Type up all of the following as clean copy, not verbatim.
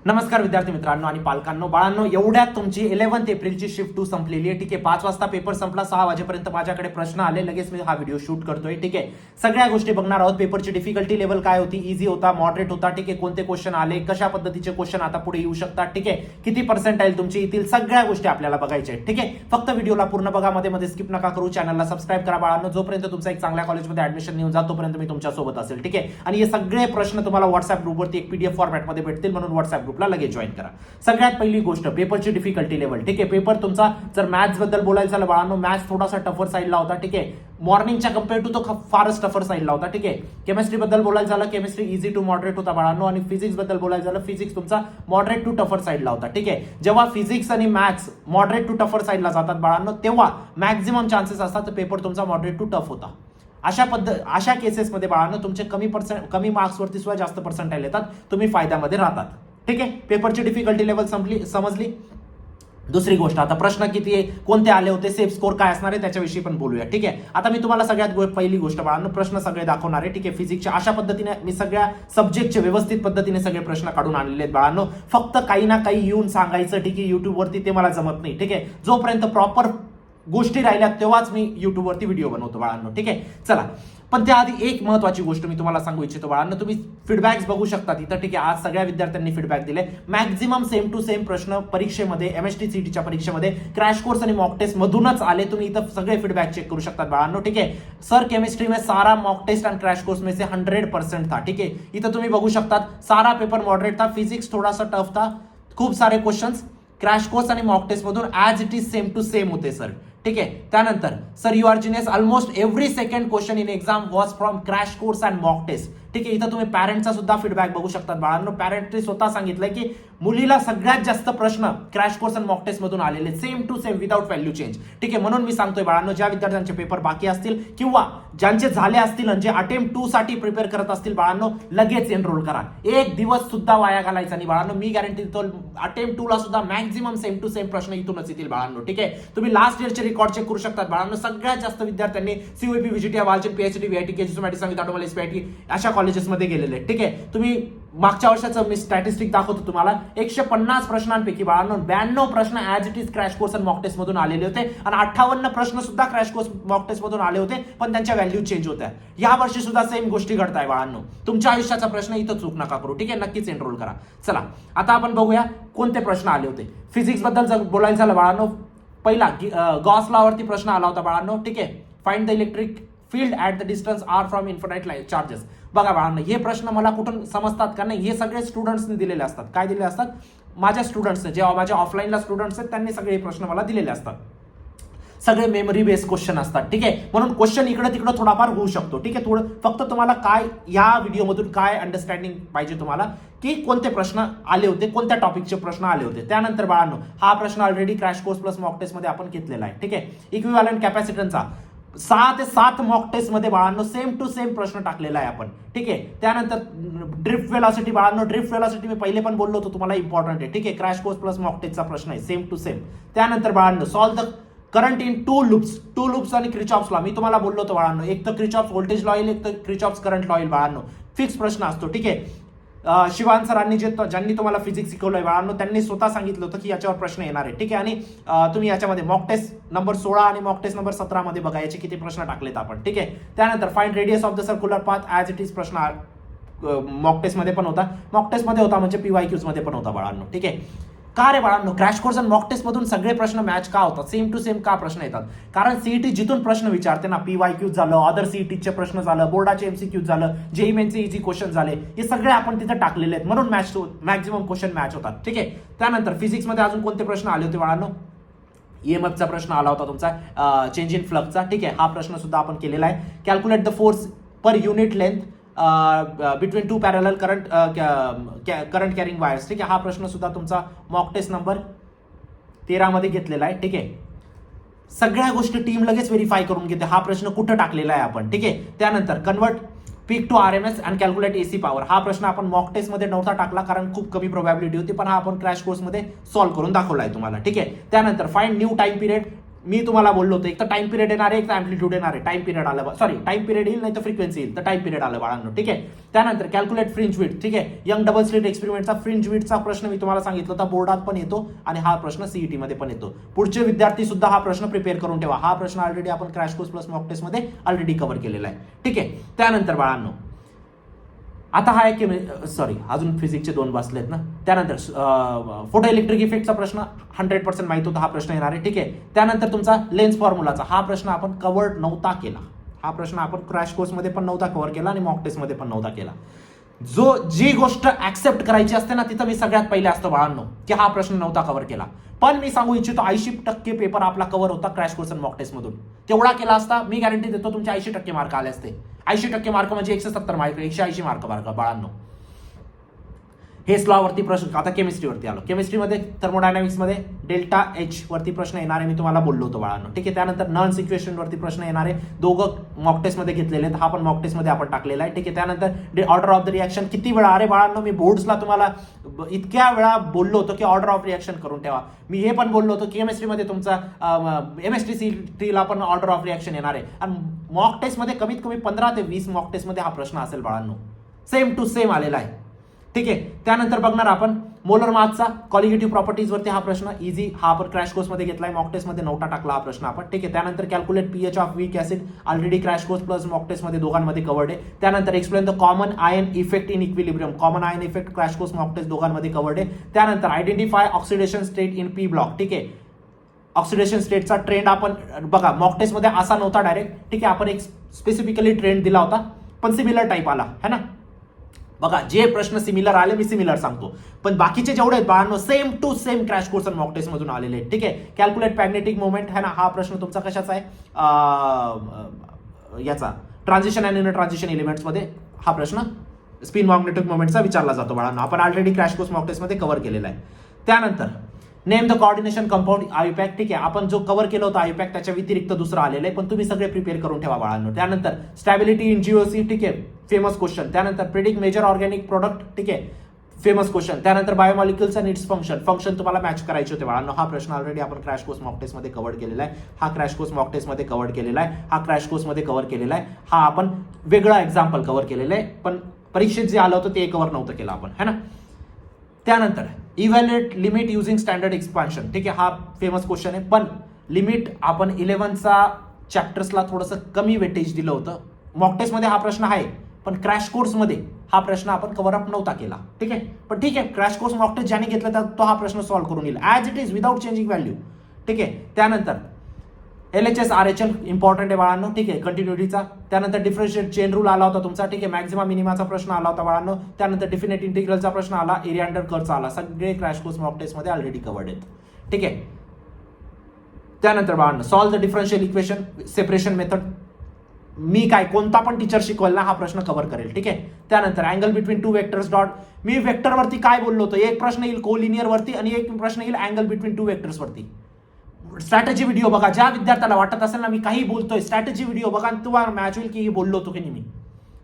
नमस्कार विद्यार्थी मित्रांनो आणि पालकांनो, बाळांनो, एवढ्यात तुमची 11 एप्रिलची शिफ्ट 2 संपलेली आहे. ठीक आहे, 5 वाजता पेपर संपला, 6 वाजेपर्यंत माझ्याकडे प्रश्न आले, लगेच मी हा व्हिडिओ शूट करतोय. ठीक आहे, सगळ्या गोष्टी बघणार आहोत. पेपरची डिफिकल्टी लेवल काय होती, इझी होता, मॉडरेट होता, ठीक आहे, कोणते क्वेश्चन आले, कशा पद्धतीचे क्वेश्चन आता पुढे येऊ शकतात, ठीक आहे, किती पर्सेंटाईल तुमची येतील, सगळ्या गोष्टी आपल्याला बघायच्या आहेत. ठीक आहे, फक्त व्हिडिओला पूर्ण बघा, मध्ये स्किप नका करू, चॅनलला सबस्क्राईब करा. बाळांनो, जोपर्यंत तुमचा एक चांगल्या कॉलेजमध्ये ऍडमिशन येऊन जातो तोपर्यंत मी तुमच्या सोबत असेल. ठीक आहे, आणि हे सगळे प्रश्न तुम्हाला व्हॉट्सअप ग्रुपवरती एक पीडीएफ फॉर्मॅटमध्ये भेटतील, म्हणून व्हॉट्सअप ग्रुपला लगेच जॉईन करा. सगळ्यात पहिली गोष्ट, पेपरची डिफिकल्टी लेवल. ठीक आहे, पेपर तुमचा जर मॅथ्स बद्दल बोलायचं झालं बाळांनो, मॅथ्स थोडासा टफर साईडला होता. ठीक आहे, मॉर्निंगच्या कम्पेअर टू तो फारच टफर साईडला होता. ठीक आहे, केमिस्ट्री बद्दल बोलायचं झालं, केमिस्ट्री इझी टू मॉडरेट होता बाळांनो, आणि फिजिक्स बद्दल बोलायचं झालं, फिजिक्स तुमचा मॉडरेट टू टफर साईडला होता. ठीक आहे, जेव्हा फिजिक्स आणि मॅथ्स मॉडरेट टू टफर साईडला जातात बाळांनो, तेव्हा मॅक्झिमम चान्सेस असतात पेपर तुमचा मॉडरेट टू टफ होता. अशा केसेसमध्ये बाळांनो तुमचे कमी मार्क्सवरती सुद्धा जास्त पर्सेंटाईल येतात, तुम्ही फायद्यामध्ये राहतात. ठीक आहे, पेपरची डिफिकल्टी लेवल समजली. दुसरी गोष्ट, आता प्रश्न किती आहे, कोणते आले होते, सेफ स्कोर काय असणार आहे, त्याच्याविषयी पण बोलूया. ठीक आहे, आता मी तुम्हाला सगळ्यात पहिली गोष्ट बाळांनो, प्रश्न सगळे दाखवणार आहे. ठीक आहे, फिजिक्सच्या अशा पद्धतीने मी सगळ्या सब्जेक्टचे व्यवस्थित पद्धतीने सगळे प्रश्न काढून आणलेले आहेत बाळांनो. फक्त काही ना काही येऊन सांगायचं, ठीक आहे, युट्यूबवरती ते मला जमत नाही. ठीक आहे, जोपर्यंत प्रॉपर गोष्टी राहिल्या तेव्हाच मी युट्यूबवरती व्हिडिओ बनवतो बाळांनो. ठीक आहे, चला, पण त्याआधी एक महत्वाची गोष्ट मी तुम्हाला सांगू इच्छितो बाळांनो, तुम्ही फीडबॅक्स बघू शकता तिथं. ठीक आहे, आज सगळ्या विद्यार्थ्यांनी फीडबॅक दिले. मॅक्झिमम सेम टू सेम प्रश्न परीक्षेमध्ये, MST-CETच्या परीक्षेमध्ये क्रॅश कोर्स आणि मॉक टेस्ट मधूनच आले. तुम्ही इथं सगळे फीडबॅक चेक करू शकता बाळांनो. ठीक आहे, सर केमिस्ट्री में सारा mock test and crash course में से 100% था. ठीक है, इथं तुम्ही बघू शकतात, सारा पेपर मॉडरेट था, फिजिक्स थोड़ा सा टफ था, खूप सारे क्वेश्चन्स क्रॅश कोर्स आणि मॉक टेस्ट मधून as it is same to same होते सर. ठीक आहे, त्यानंतर sir you R genius, almost every second question in exam was from crash course and mock taste. ठीक आहे, इथं तुम्ही पॅरेंटचा सुद्धा फीडबॅक बघू शकतात बाळांनो. पॅरेंटने स्वतः सांगितलंय की मुलीला सगळ्यात जास्त प्रश्न क्रॅश कोर्स आणि मॉक टेस्ट मधून आलेले, same to same without value change. ठीक आहे, म्हणून मी सांगतोय बाळांनो, ज्या विद्यार्थ्यांचे पेपर बाकी असतील किंवा ज्यांचे झाले असतील आणि जे अटेम्प्ट 2 साठी प्रिपेअर करत असतील बाळांनो, लगेच एनरोल करा. एक दिवस सुद्धा वाया घालायचा नाही बाळांनो. मी गॅरंटी देतो, अटेम्प्ट 2 ला सुद्धा मॅक्झिमम सेम टू सेम प्रश्न इथूनच येतील बाळांनो. ठीक आहे, तुम्ही लास्ट इयरचे रेकॉर्ड चेक करू शकतात बाळांनो. सगळ्यात जास्त विद्यार्थ्यांनी COEP, VGT, Walchand, PhD, VIT, KG, संगीत, ऑटोमोबाईल, SPIT अशा कॉलेजेसमध्ये गेलेले. ठीक आहे, तुम्ही मागच्या वर्षाचं मी स्टॅटिस्टिक दाखवतो तुम्हाला. 150 प्रश्नांपैकी बाळांनो 92 प्रश्न as it is crash course आणि मॉक टेस्ट मधून आलेले होते, आणि 58 प्रश्न सुद्धा क्रॅश कोर्स मॉक टेस्ट मधून आले होते, पण त्यांच्या व्हॅल्यू चेंज होत्या. या वर्षी सुद्धा सेम गोष्टी घडत आहे बाळांनो. तुमच्या आयुष्याचा प्रश्न इथं चूक नका करू. ठीक आहे, नक्कीच एनरोल करा. चला, आता आपण बघूया कोणते प्रश्न आले होते. फिजिक्स बद्दल जर बोलायचं झालं बाळांनो, पहिला गॉस लॉवरती प्रश्न आला होता बाळांनो. ठीक आहे, find the electric field at the distance r from infinite light charges. बघा बाळांनो, हे प्रश्न मला कुठून समजतात का नाही, हे सगळे स्टुडंट्सने दिलेले असतात. काय दिलेले असतात, माझ्या स्टुडंट्सने, जेव्हा माझ्या ऑफलाईनला स्टुडंट्स आहेत त्यांनी सगळे प्रश्न मला दिलेले असतात. सगळे मेमरी बेस्ड क्वेश्चन असतात. ठीक आहे, म्हणून क्वेश्चन इकडे तिकडे थोडाफार होऊ शकतो. ठीक आहे, थोडं फक्त तुम्हाला काय या व्हिडिओमधून काय अंडरस्टँडिंग पाहिजे तुम्हाला, की कोणते प्रश्न आले होते, कोणत्या टॉपिकचे प्रश्न आले होते. त्यानंतर बाळांनो, हा प्रश्न already crash course plus mock test मध्ये आपण घेतलेला आहे. ठीक आहे, इक्विव्हॅलंट कॅपॅसिटन्सचा 6 ते 7 मॉक टेस्ट मध्ये बाळांनो सेम टू सेम प्रश्न टाकलेला आहे आपण. ठीक आहे, त्यानंतर ड्रिफ्ट वेलॉसिटी बाळांनो, ड्रिफ्ट वेलॉसिटी मी पहिले पण बोललो होतो तुम्हाला, इम्पॉर्टंट आहे. ठीक आहे, क्रॅश कोर्स प्लस मॉक टेस्टचा प्रश्न आहे, सेम टू सेम. त्यानंतर बाळांनो, solve the current in to loops आणि क्रिचॉफ्स लॉ. मी तुम्हाला बोललो होतो बाळांनो, एक तर क्रिचॉफ्स व्होल्टेज लॉ येईल, एक तर क्रिचॉफ्स करंट लॉ येईल बाळांनो. फिक्स प्रश्न असतो. ठीक आहे, शिवान सरांनी ज्यांनी तुम्हाला फिजिक्स शिकवलंय बाळांनो, त्यांनी स्वतः सांगितलं होतं की याच्यावर प्रश्न येणार आहे. ठीक आहे, आणि तुम्ही याच्यामध्ये मॉक टेस्ट नंबर 16 आणि मॉक टेस्ट नंबर 17 मध्ये बघा याचे किती प्रश्न टाकलेत आपण. ठीक आहे, त्यानंतर find radius of the circular path as it is प्रश्न मॉक टेस्ट मध्ये पण होता. मॉक टेस्ट मध्ये होता म्हणजे PYQs मध्ये पण होता बाळांनो. ठीक आहे, का रे बाळांनो, क्रॅश कोर्स आणि मॉक टेस्ट मधून सगळे प्रश्न मॅच का होतात, सेम टू सेम का प्रश्न येतात? कारण सीईटी जिथून प्रश्न विचारते ना, PYQ झालं, अदर सीईटीचे प्रश्न झालं, बोर्डाचे MCQ झालं, JEE मेनचे इझी क्वेश्चन झाले, हे सगळे आपण तिथे टाकलेले आहेत, म्हणून मॅक्झिमम क्वेश्चन मॅच होतात. ठीक आहे, त्यानंतर फिजिक्स मध्ये अजून कोणते प्रश्न आले होते बाळांनो? EMFचा प्रश्न आला होता तुमचा, चेंज इन फ्लक्सचा. ठीक आहे, हा प्रश्न सुद्धा आपण केलेला आहे. Calculate the force per unit length between 2 parallel current carrying wires. ठीक आहे, हा प्रश्न सुद्धा तुमचा मॉक टेस्ट नंबर 13 मध्ये घेतलेला आहे. ठीक आहे, सगळ्या गोष्टी टीम लगेच व्हेरीफाय करून घेते, हा प्रश्न कुठं टाकलेला आहे आपण. ठीक आहे, त्यानंतर convert peak to RMS and calculate AC power. हा प्रश्न आपण मॉक टेस्ट मध्ये नव्हता टाकला कारण खूप कमी प्रोबॅबिलिटी होती, पण हा आपण क्रॅश कोर्स मध्ये सॉल्व्ह करून दाखवला आहे तुम्हाला. ठीक आहे, त्यानंतर फाइंड न्यू टाइम पिरियड मी तुम्हाला बोललो होतो, एक तर टाइम पिरियड येणार आहे, एक तर अँप्लिट्यूड येणार आहे. टाइम पिरियड आलं, सॉरी टाइम पिरियड येईल नाही तर फ्रिक्वेन्सी येईल, तर टाइम पिरियड आलं बाळांनो. ठीक आहे. त्यानंतर कॅल्क्युलेट फ्रिंज विड्थ. ठीक आहे. यंग डबल स्लिट एक्सपेरिमेंटचा फ्रिंज विड्थचा प्रश्न मी तुम्हाला सांगितलं होता, बोर्डात पण येतो आणि हा प्रश्न सीईटी मध्ये पण येतो. पुढचे विद्यार्थी सुद्धा हा प्रश्न प्रिपेअर करून ठेवा. हा प्रश्न ऑलरेडी आपण crash course plus mock test मध्ये ऑलरेडी कव्हर केलेला आहे. ठीक आहे. त्यानंतर बाळांनो आता हा एक सॉरी अजून फिजिक्सचे 2 बसलेत ना. त्यानंतर फोटो इलेक्ट्रिक इफेक्टचा प्रश्न 100% माहित होता, हा प्रश्न येणार आहे. ठीक आहे. त्यानंतर तुमचा लेन्स फॉर्म्युलाचा हा प्रश्न आपण कव्हर नव्हता केला. हा प्रश्न आपण क्रॅश कोर्समध्ये पण नव्हता कव्हर केला आणि मॉक टेस्टमध्ये पण नव्हता केला. जी गोष्ट ऍक्सेप्ट करायची असते ना, तिथं मी सगळ्यात पहिले असतो बाळांनो की हा प्रश्न नव्हता कव्हर केला. पण मी सांगू इच्छितो 80% पेपर आपला कव्हर होता क्रॅश कोर्स आणि मॉक टेस्ट मधून. तेवढा केला असता मी गॅरंटी देतो तुमचे 80% मार्क आले असते. 80% मार्क म्हणजे 170 मार्क, 180 मार्क बाळांनो. हे स्लॉवरती प्रश्न. आता केमिस्ट्रीवरती आलो. केमिस्ट्रीमध्ये थर्मोडायनामिक्समध्ये डेल्टा एच वरती प्रश्न येणार आहे, मी तुम्हाला बोललो होतो बाळांनो. ठीक आहे. त्यानंतर नॉन सिक्वेशन वरती प्रश्न येणार आहे, दोघं मॉक टेस्ट मध्ये घेतलेले आहेत, हा पण मॉक टेस्ट मध्ये आपण टाकलेला आहे. ठीक आहे. त्यानंतर ऑर्डर ऑफ द रिएक्शन किती वेळा, अरे बाळांनो मी बोर्ड्सला तुम्हाला इतक्या वेळा बोललो होतो की ऑर्डर ऑफ रिएक्शन करून ठेवा. मी हे पण बोललो होतो की केमिस्ट्रीमध्ये तुमचा MSTCT पण ऑर्डर ऑफ रिएक्शन येणार आहे आणि मॉक टेस्ट मध्ये कमीत कमी 15 ते 20 मॉक टेस्ट मध्ये हा प्रश्न असेल बाळांनो. सेम टू सेम आलेला आहे. ठीक आहे. त्यानंतर बघणार आपण मोलर मासचा कॉलिगेटिव्ह प्रॉपर्टीज वरती हा प्रश्न इझी, हा आपण क्रॅश कोर्स मध्ये घेतलाय, मॉक टेस्ट मध्ये नव्हता टाकला हा प्रश्न आपण. ठीक आहे. त्यानंतर calculate pH of weak acid already crash course plus mock test मध्ये दोघांमध्ये कव्हर्ड आहे. त्यानंतर explain the common ion effect in equilibrium, common ion effect crash course mock test दोघांमध्ये कव्हर्ड आहे. त्यानंतर identify oxidation state in p block. ठीक आहे. Oxidation स्टेटचा trend आपण बघा मॉक टेस्ट मध्ये असा नव्हता डायरेक्ट. ठीक आहे. आपण एक स्पेसिफिकली ट्रेंड दिला होता पण सिमिलर टाईप आला है ना. बघा जे प्रश्न सिमिलर आले मी सिमिलर सांगतो, पण बाकीचे जेवढे आहेत बाळांनो same to same crash course आणि मॉक टेस्ट मधून आलेले आहेत. ठीक आहे. कॅल्क्युलेट मॅग्नेटिक मोमेंट है ना, हा प्रश्न तुमचा कशाचा आहे, याचा transition and in transition elements मध्ये हा प्रश्न स्पिन मॅग्नेटिक मोमेंटचा विचारला जातो बाळांनो. आपण already crash course mock test मध्ये कव्हर केलेला आहे. त्यानंतर name the coordination compound IUPAC. ठीक आहे. आपण जो कव्हर केला होता आयुपॅक त्याच्या व्यतिरिक्त दुसरं आलेलं आहे, पण तुम्ही सगळे प्रिपेअर करून ठेवा बाळांनो. त्यानंतर स्टॅबिलिटी इन जीओसी. ठीक आहे. Famous question. त्यानंतर प्रिडिक्ट मेजर ऑर्गॅनिक प्रोडक्ट. ठीक आहे. Famous question. त्यानंतर बायोमॉलिक्युल्स अँड इट्स फंक्शन तुम्हाला मॅच करायचे होते बाळांनो. हा प्रश्न ऑलरेडी आपण क्रॅश कोर्स मॉक टेस्ट मध्ये कव्हर केलेला आहे. हा क्रॅश कोर्स मॉक टेस्ट मध्ये कव्हर केलेला आहे. हा क्रॅश कोर्स मध्ये कव्हर केलेला आहे. हा आपण वेगळा एक्झाम्पल कव्हर केलेला आहे, पण परीक्षेत जे आलं होतं ते कव्हर नव्हतं केलं आपण है ना. त्यानंतर evaluate limit using standard expansion. ठीक आहे. हा फेमस क्वेश्चन आहे, पण लिमिट आपण 11चा चॅप्टर्सला थोडंसं कमी वेटेज दिलं होतं. मॉक टेस्ट मध्ये हा प्रश्न आहे, पण क्रॅश कोर्स मध्ये हा प्रश्न आपण कव्हर अप नव्हता केला. ठीक आहे. पण ठीक आहे, क्रॅश कोर्स मॉक टेस्ट ज्याने घेतला तर तो हा प्रश्न सॉल्व्ह करून येईल as it is without changing value. ठीक आहे. त्यानंतर LHS RHL इम्पॉर्टंट आहे बाळांनो. ठीक आहे. कंटिन्युटीचा. त्यानंतर डिफरन्शिएट चेन रूल आला होता तुमचा. ठीक आहे. मॅक्झिमा मिनिमाचा प्रश्न आला होता बाळांनो. त्यानंतर डिफिनेट इंटिग्रलचा प्रश्न आला, एरिया अंडर कर्वचा आला. सगळे क्रॅश कोर्स मॉक टेस्ट मध्ये ऑलरेडी कव्हर्ड आहेत. ठीक आहे. त्यानंतर बाळांनो solve the differential equation separation method. मी काय कोणता पण टीचर शिकवेल ना हा प्रश्न कव्हर करेल. ठीक आहे. त्यानंतर angle between two vectors dot. मी वेक्टर वरती काय बोललो होतो, एक प्रश्न येईल कोलिनियर वरती आणि एक प्रश्न येईल अँगल बिटवीन टू वेक्टर्स वरती. स्ट्रॅटेजी व्हिडिओ बघा, ज्या विद्यार्थ्याला वाटत असेल ना मी काही बोलतोय स्ट्रॅटेजी व्हिडिओ बघा, तुम्हाला मॅच होईल की बोललो होतो की नाही मी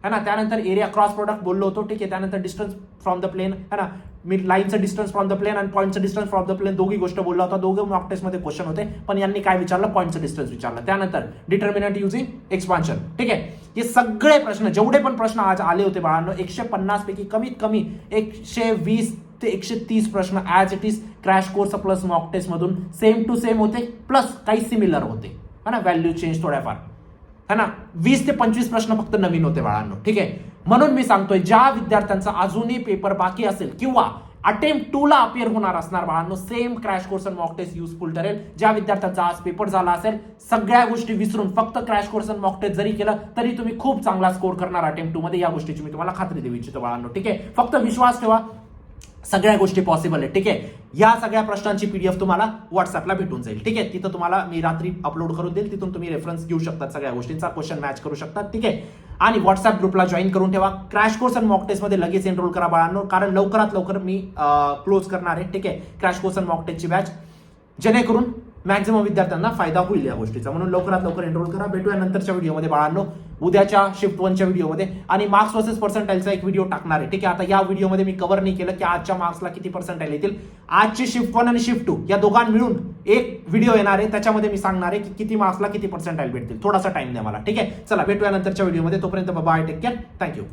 है ना. त्यानंतर एरिया क्रॉस प्रोडक्ट बोललो होतो. ठीक आहे. त्यानंतर डिस्टन्स फ्रॉम द प्लेन है ना, मी लाईनचं डिस्टन्स फ्रॉम द प्लेन आणि पॉईंटचं डिस्टन्स फ्रॉम द प्लेन दोघी गोष्ट बोलला होता. दोघं मॉक टेस्ट मध्ये क्वेश्चन होते, पण यांनी काय विचारलं, पॉईंटचं डिस्टन्स विचारलं. त्यानंतर डिटर्मिनंट युझिंग एक्सपान्शन. ठीक आहे. हे सगळे प्रश्न जेवढे पण प्रश्न आज आले होते बाळांनो 150 पैकी कमीत कमी 120 ते 130 प्रश्न as it is crash course plus mock test मधून सेम टू सेम होते, प्लस काही सिमिलर होते है ना, व्हॅल्यू चेंज थोड्याफार है ना. 20 ते 25 प्रश्न फक्त नवीन होते बाळांनो. ठीक आहे. म्हणून मी सांगतोय ज्या विद्यार्थ्यांचा अजूनही पेपर बाकी असेल किंवा अटेम्प्ट 2 ला अपियर होणार असणार बाळांनो, सेम क्रॅश कोर्स आणि मॉक टेस्ट युजफुल ठरेल. ज्या विद्यार्थ्यांचा आज पेपर झाला असेल सगळ्या गोष्टी विसरून फक्त क्रॅश कोर्स आणि मॉक टेस्ट जरी केलं तरी तुम्ही खूप चांगला स्कोर करणार अटेम्प्ट 2 मध्ये. या गोष्टीची मी तुम्हाला खात्री देऊ इच्छितो बाळांनो. ठीक आहे. फक्त विश्वास ठेवा, सगळ्या गोष्टी पॉसिबल आहे. ठीक आहे. या सगळ्या प्रश्नांची PDF तुम्हाला व्हॉट्सअपला भेटून जाईल. ठीक आहे. तिथं तुम्हाला मी रात्री अपलोड करून देईल, तिथून तुम्ही रेफरन्स घेऊ शकता, सगळ्या गोष्टींचा क्वेश्चन मॅच करू शकता. ठीक आहे. आणि व्हॉट्सअप ग्रुपला जॉईन करून ठेवा. क्रॅश कोर्स आणि मॉक टेस्ट मध्ये लगेच एनरोल करा बाळांनो, कारण लवकरात लवकर मी क्लोज करणार आहे. ठीक आहे. क्रॅश कोर्स आणि मॉक टेस्टची बॅच, जेणेकरून मॅक्झिमम विद्यार्थ्यांना फायदा होईल या गोष्टीचा. म्हणून लवकरात लवकर एनरोल करा. भेटूया नंतरच्या व्हिडिओमध्ये बाळांनो. उद्याच्या शिफ्ट 1च्या व्हिडिओमध्ये, आणि मार्क्स वर्सेस पर्सेंटाईलचा एक व्हिडिओ टाकणार आहे. ठीक आहे, आता या व्हिडिओमध्ये मी कव्हर नाही केलं की आजच्या मार्क्सला किती पर्सेंटाईल येतील. आजची शिफ्ट 1 आणि शिफ्ट 2 या दोघां मिळून एक व्हिडिओ येणार आहे, त्याच्यामध्ये मी सांगणार आहे की किती मार्क्सला किती पर्सेंटाईल भेटतील. थोडासा टाइम द्या मला. ठीक आहे, चला भेटूया नंतरच्या व्हिडिओमध्ये. तोपर्यंत बाय, टेक केअर, थँक्यू.